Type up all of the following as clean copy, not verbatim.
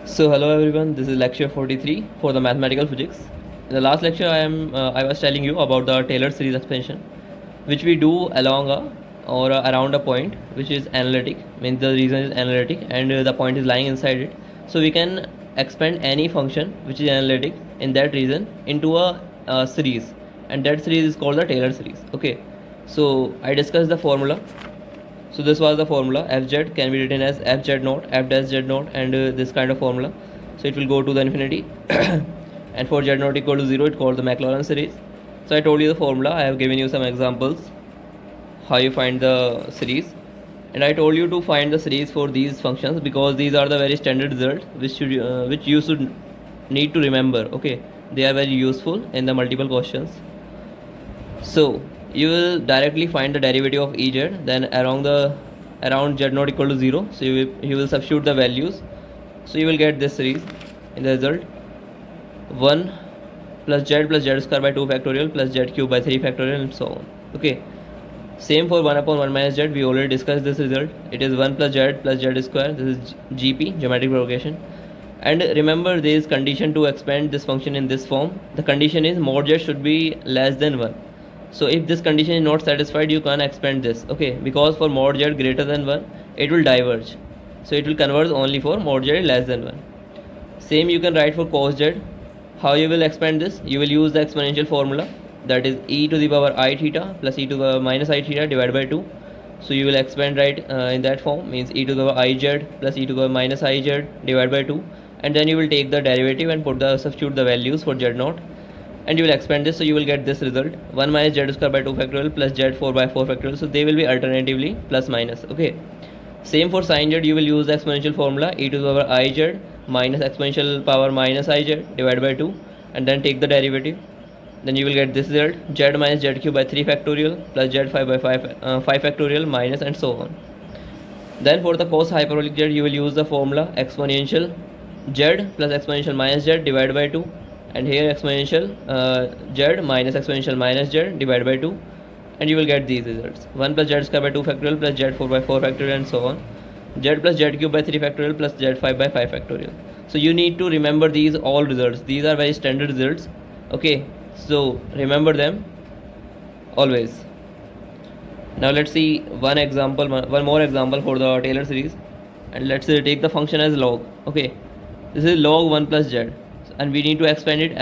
So hello everyone, this is lecture 43 for the mathematical physics. In the last lecture I was telling you about the Taylor series expansion, which we do along around a point which is analytic, means the region is analytic and the point is lying inside it. So we can expand any function which is analytic in that region into a series, and that series is called the Taylor series. Okay, so I discussed the formula. So this was the formula. Fz can be written as fz naught, f dash z naught, and this kind of formula. So it will go to the infinity. And for z naught equal to 0, it called the Maclaurin series. So I told you the formula. I have given you some examples how you find the series, and I told you to find the series for these functions because these are the very standard results which you should need to remember. Okay, they are very useful in the multiple questions. So you will directly find the derivative of Ez, then around z not equal to 0, so you will substitute the values, so you will get this series in the result: 1 plus z square by 2 factorial plus z cube by 3 factorial and so on. Okay, same for 1 upon 1 minus z, we already discussed this result. It is 1 plus z square. This is GP, geometric progression. And remember, there is condition to expand this function in this form. The condition is mod z should be less than 1. So if this condition is not satisfied, you can't expand this. Okay, because for mod z greater than 1, it will diverge. So it will converge only for mod z less than 1. Same you can write for cos z. How you will expand this? You will use the exponential formula, that is e to the power I theta plus e to the power minus I theta divided by 2. So you will expand right in that form, means e to the power iz plus e to the power minus iz divided by 2, and then you will take the derivative and substitute the values for z naught, and you will expand this, so you will get this result: 1 minus z square by 2 factorial plus z 4 by 4 factorial. So they will be alternatively plus minus. Okay, same for sin z, you will use the exponential formula e to the power iz minus exponential power minus iz divided by 2, and then take the derivative. Then you will get this result: z minus z cube by 3 factorial plus z 5 by 5 factorial minus, and so on. Then for the cos hyperbolic z, you will use the formula exponential z plus exponential minus z divided by 2, and here exponential z minus exponential minus z divided by 2, and you will get these results: 1 plus z square by 2 factorial plus z 4 by 4 factorial and so on, z plus z cube by 3 factorial plus z 5 by 5 factorial. So you need to remember these all results. These are very standard results. Okay, so remember them always. Now let's see one more example for the Taylor series, and let's take the function as log. Okay, this is log 1 plus z, and we need to expand it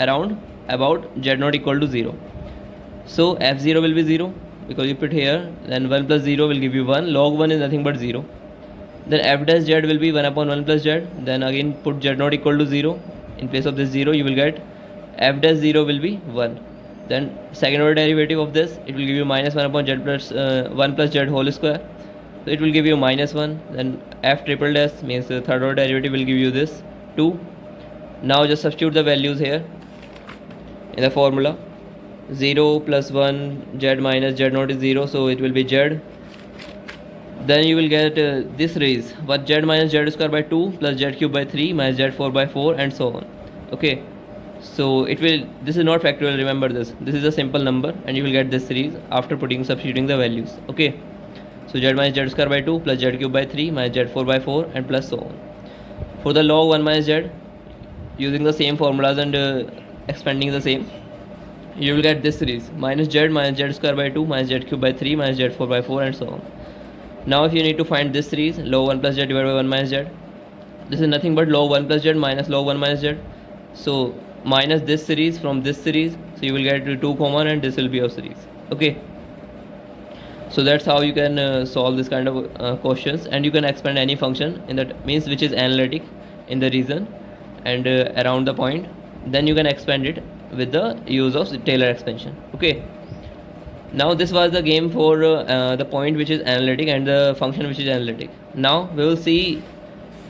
around about z not equal to 0. So f0 will be 0 because you put here, then 1 plus 0 will give you 1. Log 1 is nothing but 0. Then f dash z will be 1 upon 1 plus z. Then again put z not equal to 0. In place of this 0, you will get f dash 0 will be 1. Then second order derivative of this, it will give you minus 1 upon z plus 1 plus z whole square. So it will give you minus 1. Then f triple dash means the third order derivative will give you this 2. Now just substitute the values here in the formula. 0 plus 1 z minus z naught is 0, so it will be z. Then you will get this raise, what, z minus z square by 2 plus z cube by 3 minus z 4 by 4 and so on. Okay, so this is not factorial, remember this is a simple number, and you will get this series after substituting the values. Okay, so z minus z square by 2 plus z cube by 3 minus z 4 by 4 and plus so on. For the log 1 minus z, using the same formulas and expanding the same, you will get this series: minus z square by 2 minus z cube by 3 minus z 4 by 4 and so on. Now if you need to find this series, log 1 plus z divided by 1 minus z, this is nothing but log 1 plus z minus log 1 minus z. So minus this series from this series, so you will get 2 common, and this will be your series. Okay, so that's how you can solve this kind of questions, and you can expand any function in that, means which is analytic in the region and around the point. Then you can expand it with the use of Taylor expansion. Okay, now this was the game for the point which is analytic and the function which is analytic. Now we will see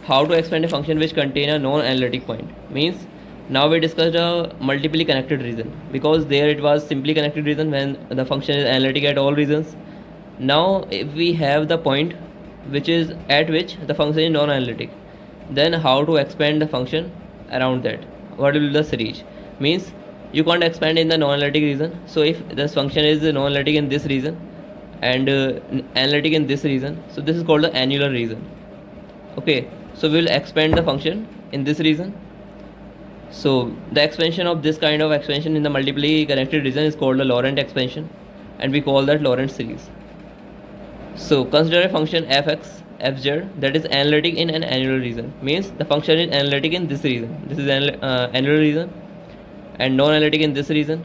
how to expand a function which contain a non-analytic point. Means now we discussed a multiply connected region, because there it was simply connected region when the function is analytic at all regions. Now if we have the point which is at which the function is non-analytic, then how to expand the function around that? What will be the series? Means you can't expand in the non-analytic region. So if this function is non-analytic in this region and analytic in this region, so this is called the annular region. Okay, so we will expand the function in this region. So the expansion of this kind of expansion in the multiply connected region is called the Laurent expansion, and we call that Laurent series. So consider a function fx, fz that is analytic in an annular region. Means the function is analytic in this region. This is annular region, and non-analytic in this region.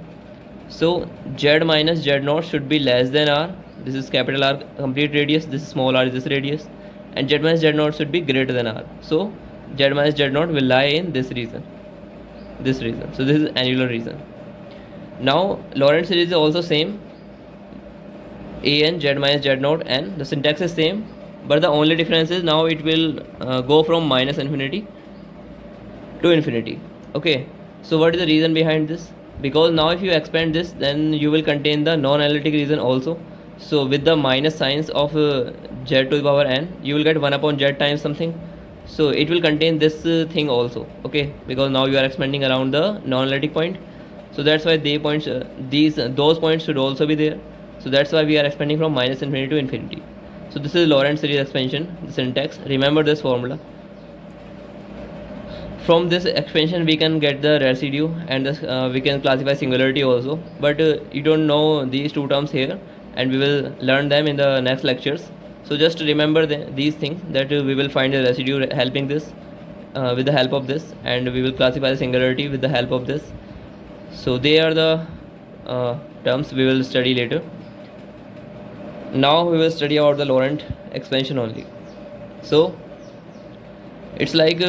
So z minus z naught should be less than r. This is capital R complete radius. This is small r is this radius, and z minus z naught should be greater than r. So z minus z naught will lie in this region. This region. So this is annular region. Now Laurent series is also same. An z minus z naught n. The syntax is same, but the only difference is now it will go from minus infinity to infinity. Okay. So what is the reason behind this? Because now if you expand this, then you will contain the non-analytic region also. So with the minus signs of z to the power n, you will get 1 upon z times something. So it will contain this thing also. Okay, because now you are expanding around the non-analytic point. So that's why those points should also be there. So that's why we are expanding from minus infinity to infinity. So this is Laurent series expansion, the syntax. Remember this formula. From this expansion we can get the residue, and we can classify singularity also, but you don't know these two terms here, and we will learn them in the next lectures. So just remember these things, that we will find the residue helping this with the help of this, and we will classify the singularity with the help of this. So they are the terms we will study later. Now we will study about the Laurent expansion only. So it's like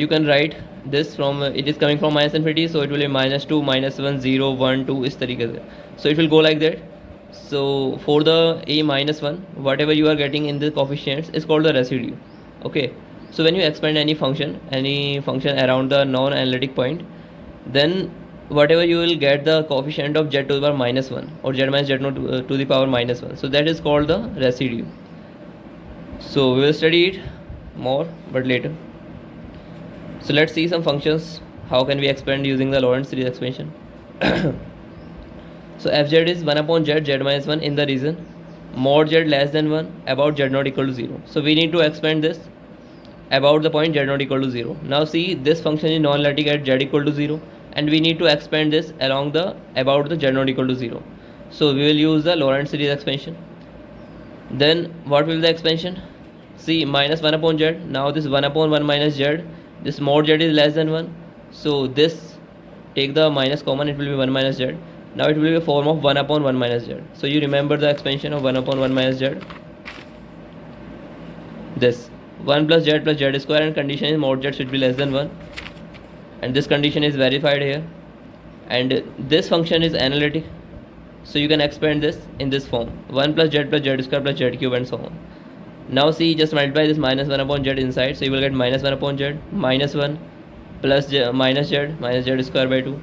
you can write this from it is coming from minus infinity, so it will be minus 2, minus 1, 0, 1, 2 is तरीके से. So it will go like that. So for the a minus 1, whatever you are getting in the coefficients is called the residue. Okay. So when you expand any function around the non-analytic point, then whatever you will get the coefficient of z to the power minus 1 or z minus z naught to the power minus 1. So that is called the residue. So we will study it more, but later. So let's see some functions. How can we expand using the Laurent series expansion? So fz is 1 upon z, z minus 1 in the region mod z less than 1, about z not equal to 0. So we need to expand this about the point z not equal to 0. Now see, this function is non-analytic at z equal to 0, and we need to expand this along the about the z not equal to 0. So we will use the Laurent series expansion. Then what will be the expansion? See, minus 1 upon z. Now this 1 upon 1 minus z, this mod z is less than 1. So this, take the minus common, it will be 1 minus z. Now it will be a form of 1 upon 1 minus z. So you remember the expansion of 1 upon 1 minus z. This 1 plus z square, and condition is mod z should be less than 1. And this condition is verified here. And this function is analytic. So you can expand this in this form. 1 plus z square plus z cube and so on. Now see, just multiply this minus 1 upon z inside. So you will get minus 1 upon z, minus 1 plus minus z square by 2.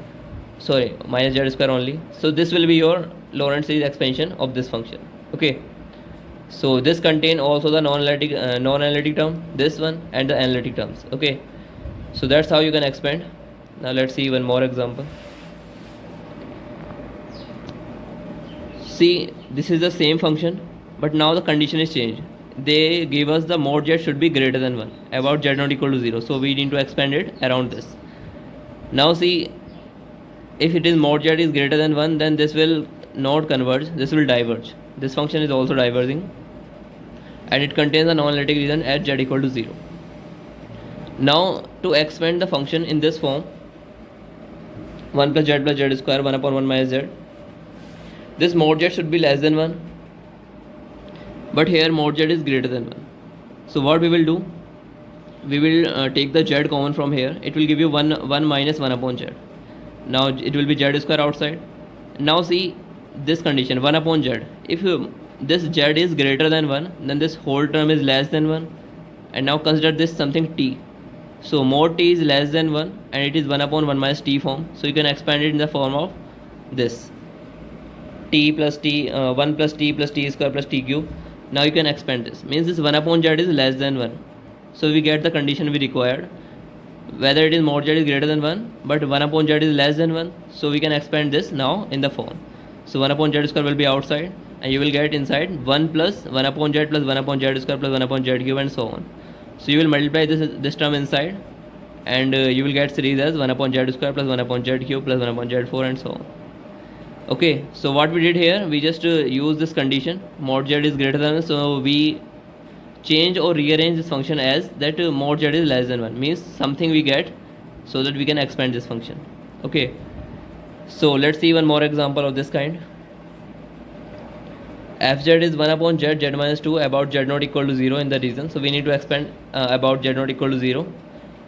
Sorry, minus z square only. So this will be your Laurent series expansion of this function. Okay. So this contain also the non-analytic term, this one, and the analytic terms. Okay. So that's how you can expand. Now let's see one more example. See, this is the same function, but now the condition is changed. They give us the mod z should be greater than 1, about z not equal to 0. So we need to expand it around this. Now see, if it is mod z is greater than 1, then this will not converge, this will diverge. This function is also diverging, and it contains a non-analytic region at z equal to 0. Now to expand the function in this form, 1 plus z square 1 upon 1 minus z, this mod z should be less than 1, but here mod z is greater than 1. So what we will do, we will take the z common from here. It will give you 1 minus 1 upon z. Now it will be z square outside. Now see this condition, 1 upon z. If this z is greater than 1, then this whole term is less than 1. And now consider this something t. So mod t is less than 1, and it is 1 upon 1 minus t form. So you can expand it in the form of this t plus t 1 plus t square plus t cube. Now you can expand this. Means this 1 upon z is less than 1. So we get the condition we required. Whether it is mod z is greater than 1, but 1 upon z is less than 1. So we can expand this now in the form. So 1 upon z square will be outside, and you will get inside 1 plus 1 upon z plus 1 upon z square plus 1 upon z cube and so on. So you will multiply this term inside, and you will get series as 1 upon z square plus 1 upon z cube plus 1 upon z4 and so on. Okay, so what we did here, we just use this condition mod z is greater than, so we change or rearrange this function as that mod z is less than 1, means something we get so that we can expand this function. Okay, so let's see one more example of this kind. Fz is 1 upon z, z minus 2 about z not equal to 0 in the region, so we need to expand about z not equal to 0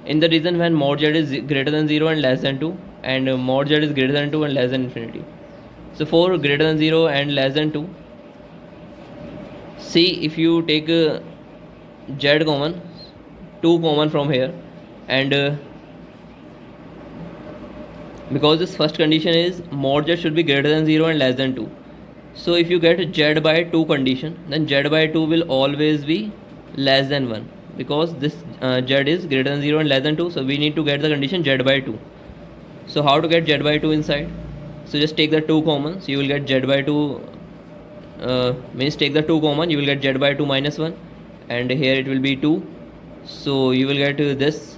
in the region when mod z is greater than 0 and less than 2, and mod z is greater than 2 and less than infinity. So for greater than 0 and less than 2, see if you take z common, 2 common from here, and because this first condition is mod z should be greater than 0 and less than 2, so if you get z by 2 condition, then z by 2 will always be less than 1, because this z is greater than 0 and less than 2, so we need to get the condition z by 2. So how to get z by 2 inside? So just take the 2 common, so you will get z by 2, means take the 2 common, you will get z by 2 minus 1, and here it will be 2, so you will get this.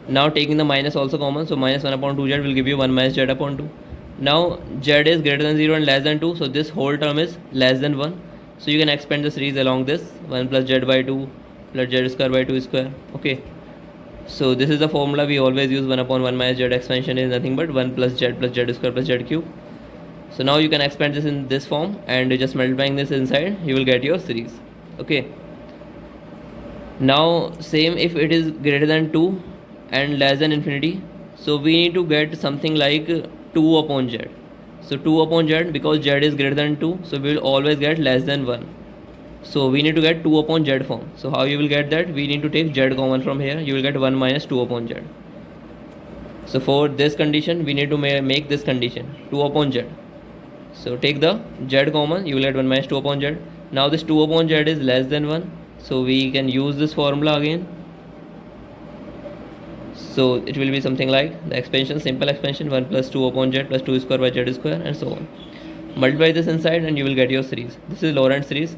Now taking the minus also common, so minus 1 upon 2z will give you 1 minus z upon 2. Now z is greater than 0 and less than 2, so this whole term is less than 1, so you can expand the series along this 1 plus z by 2 plus z square by 2 square. Okay, so this is the formula we always use. 1 upon 1 minus z expansion is nothing but 1 plus z square plus z cube. So now you can expand this in this form, and just multiplying this inside you will get your series. Okay, now same if it is greater than 2 and less than infinity, so we need to get something like 2 upon z. So 2 upon z, because z is greater than 2, so we will always get less than 1, so we need to get 2 upon z form. So how you will get that? We need to take z common from here, you will get 1 minus 2 upon z. So for this condition we need to make this condition 2 upon z, so take the z common, you will get 1 minus 2 upon z. Now this 2 upon z is less than 1, so we can use this formula again. So it will be something like the expansion, simple expansion, 1 plus 2 upon z plus 2 square by z square and so on. Multiply this inside and you will get your series. This is Laurent series.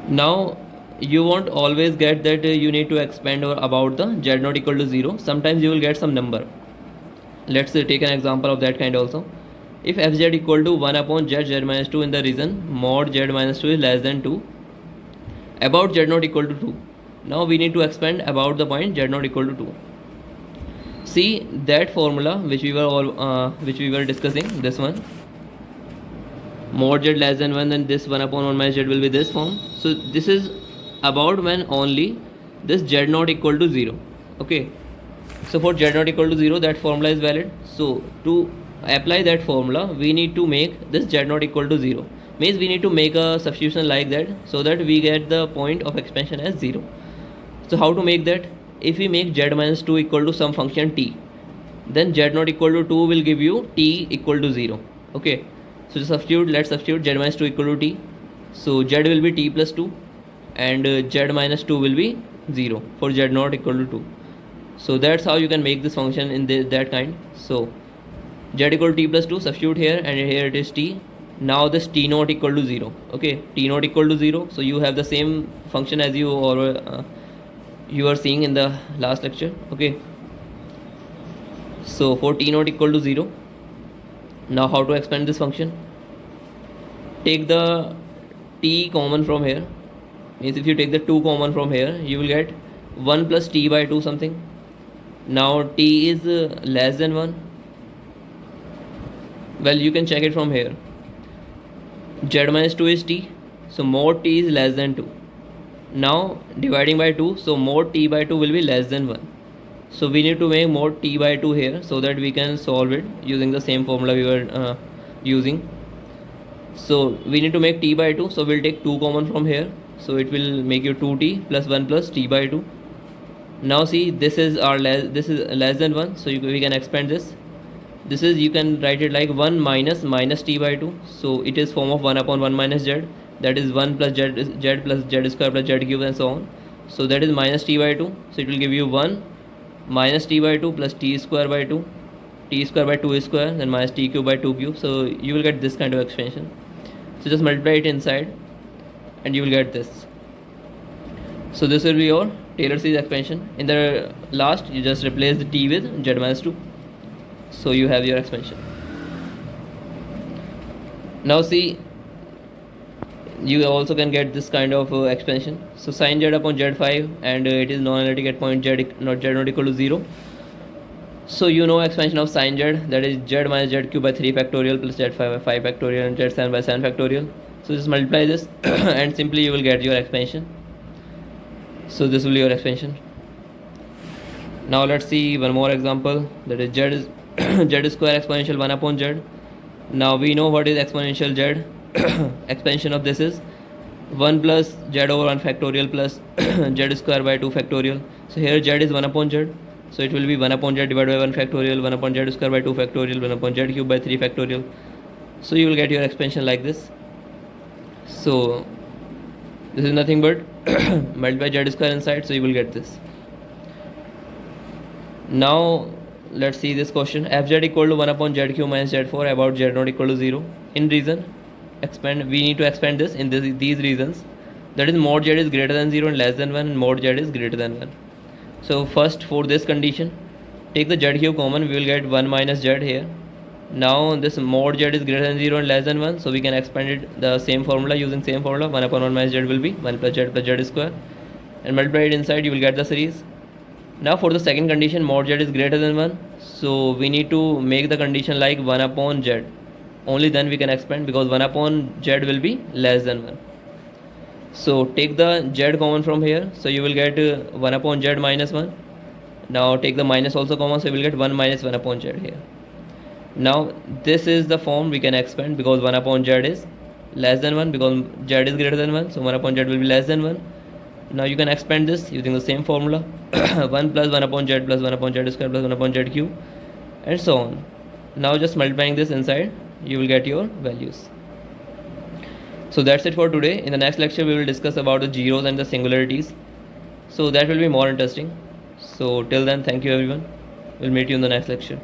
Now you won't always get that you need to expand or about the z not equal to 0. Sometimes you will get some number. Let's take an example of that kind also. If fz equal to 1 upon z minus 2 in the region mod z minus 2 is less than 2, about z not equal to 2. Now we need to expand about the point z not equal to 2. See that formula which we were discussing, this one, mod z less than 1, then this 1 upon 1 minus z will be this form. So this is about when only this z not equal to 0. Okay, so for z not equal to 0, that formula is valid. So to apply that formula we need to make this z not equal to 0, means we need to make a substitution like that, so that we get the point of expansion as 0. So how to make that? If we make z minus 2 equal to some function t, then z not equal to 2 will give you t equal to 0. Okay, so let's substitute z minus 2 equal to t, so z will be t plus 2 and z minus 2 will be 0 for z not equal to 2. So that's how you can make this function in that kind. So z equal to t plus 2, substitute here, and here it is t. Now this t naught equal to 0. Okay, t naught equal to 0, so you have the same function as you are seeing in the last lecture. Okay, so for t naught equal to 0, now how to expand this function? Take the t common from here, means if you take the 2 common from here, you will get 1 plus t by 2 something. Now t is less than 1. Well, you can check it from here. Z minus 2 is t, so mod t is less than 2. Now dividing by 2, so mod t by 2 will be less than 1. So we need to make mod t by 2 here, so that we can solve it using the same formula we were using. So we need to make t by 2, so we'll take 2 common from here, so it will make you 2t plus 1 plus t by 2. Now see, this is less than 1, so we can expand this. This is, you can write it like 1 minus t by 2, so it is form of 1 upon 1 minus z, that is 1 plus z plus z square plus z cube and so on. So that is minus t by 2, so it will give you 1 minus t by 2 plus t square by 2, t square by 2 square, then minus t cube by 2 cube. So you will get this kind of expansion. So just multiply it inside and you will get this. So this will be your Taylor series expansion. In the last, you just replace the t with z minus 2. So you have your expansion. Now see, you also can get this kind of expansion. So sin z upon z5, and it is non-analytic at point z not equal to 0. So you know expansion of sin z, that is z minus z cube by 3 factorial plus z5 by 5 factorial and z7 by 7 factorial. So just multiply this and simply you will get your expansion. So this will be your expansion. Now let's see one more example, that is z square exponential 1 upon z. Now we know what is exponential z. Expansion of this is 1 plus z over 1 factorial plus z square by 2 factorial. So here z is 1 upon z. So it will be 1 upon z divided by 1 factorial, 1 upon z square by 2 factorial, 1 upon z cube by 3 factorial. So you will get your expansion like this. So this is nothing but multiply z square inside, so you will get this. Now let's see this question. Fz equal to 1 upon z cube minus z4 about z not equal to 0. In reason, we need to expand this in these reasons. That is mod z is greater than 0 and less than 1, and mod z is greater than 1. So first, for this condition, take the z cube common, we will get 1 minus z here. Now this mod z is greater than 0 and less than 1, so we can expand it the same formula, using same formula. 1 upon 1 minus z will be 1 plus z square, and multiply it inside, you will get the series. Now for the second condition, mod z is greater than 1, so we need to make the condition like 1 upon z. Only then we can expand, because 1 upon z will be less than 1. So take the z common from here, so you will get 1 upon z minus 1. Now take the minus also common, so you will get 1 minus 1 upon z here. Now this is the form we can expand, because 1 upon z is less than 1, because z is greater than 1, so 1 upon z will be less than 1. Now you can expand this using the same formula. 1 plus 1 upon z plus 1 upon z square plus 1 upon z cube, and so on. Now just multiplying this inside, you will get your values. So that's it for today. In the next lecture, we will discuss about the zeros and the singularities. So that will be more interesting. So till then, thank you everyone. We'll meet you in the next lecture.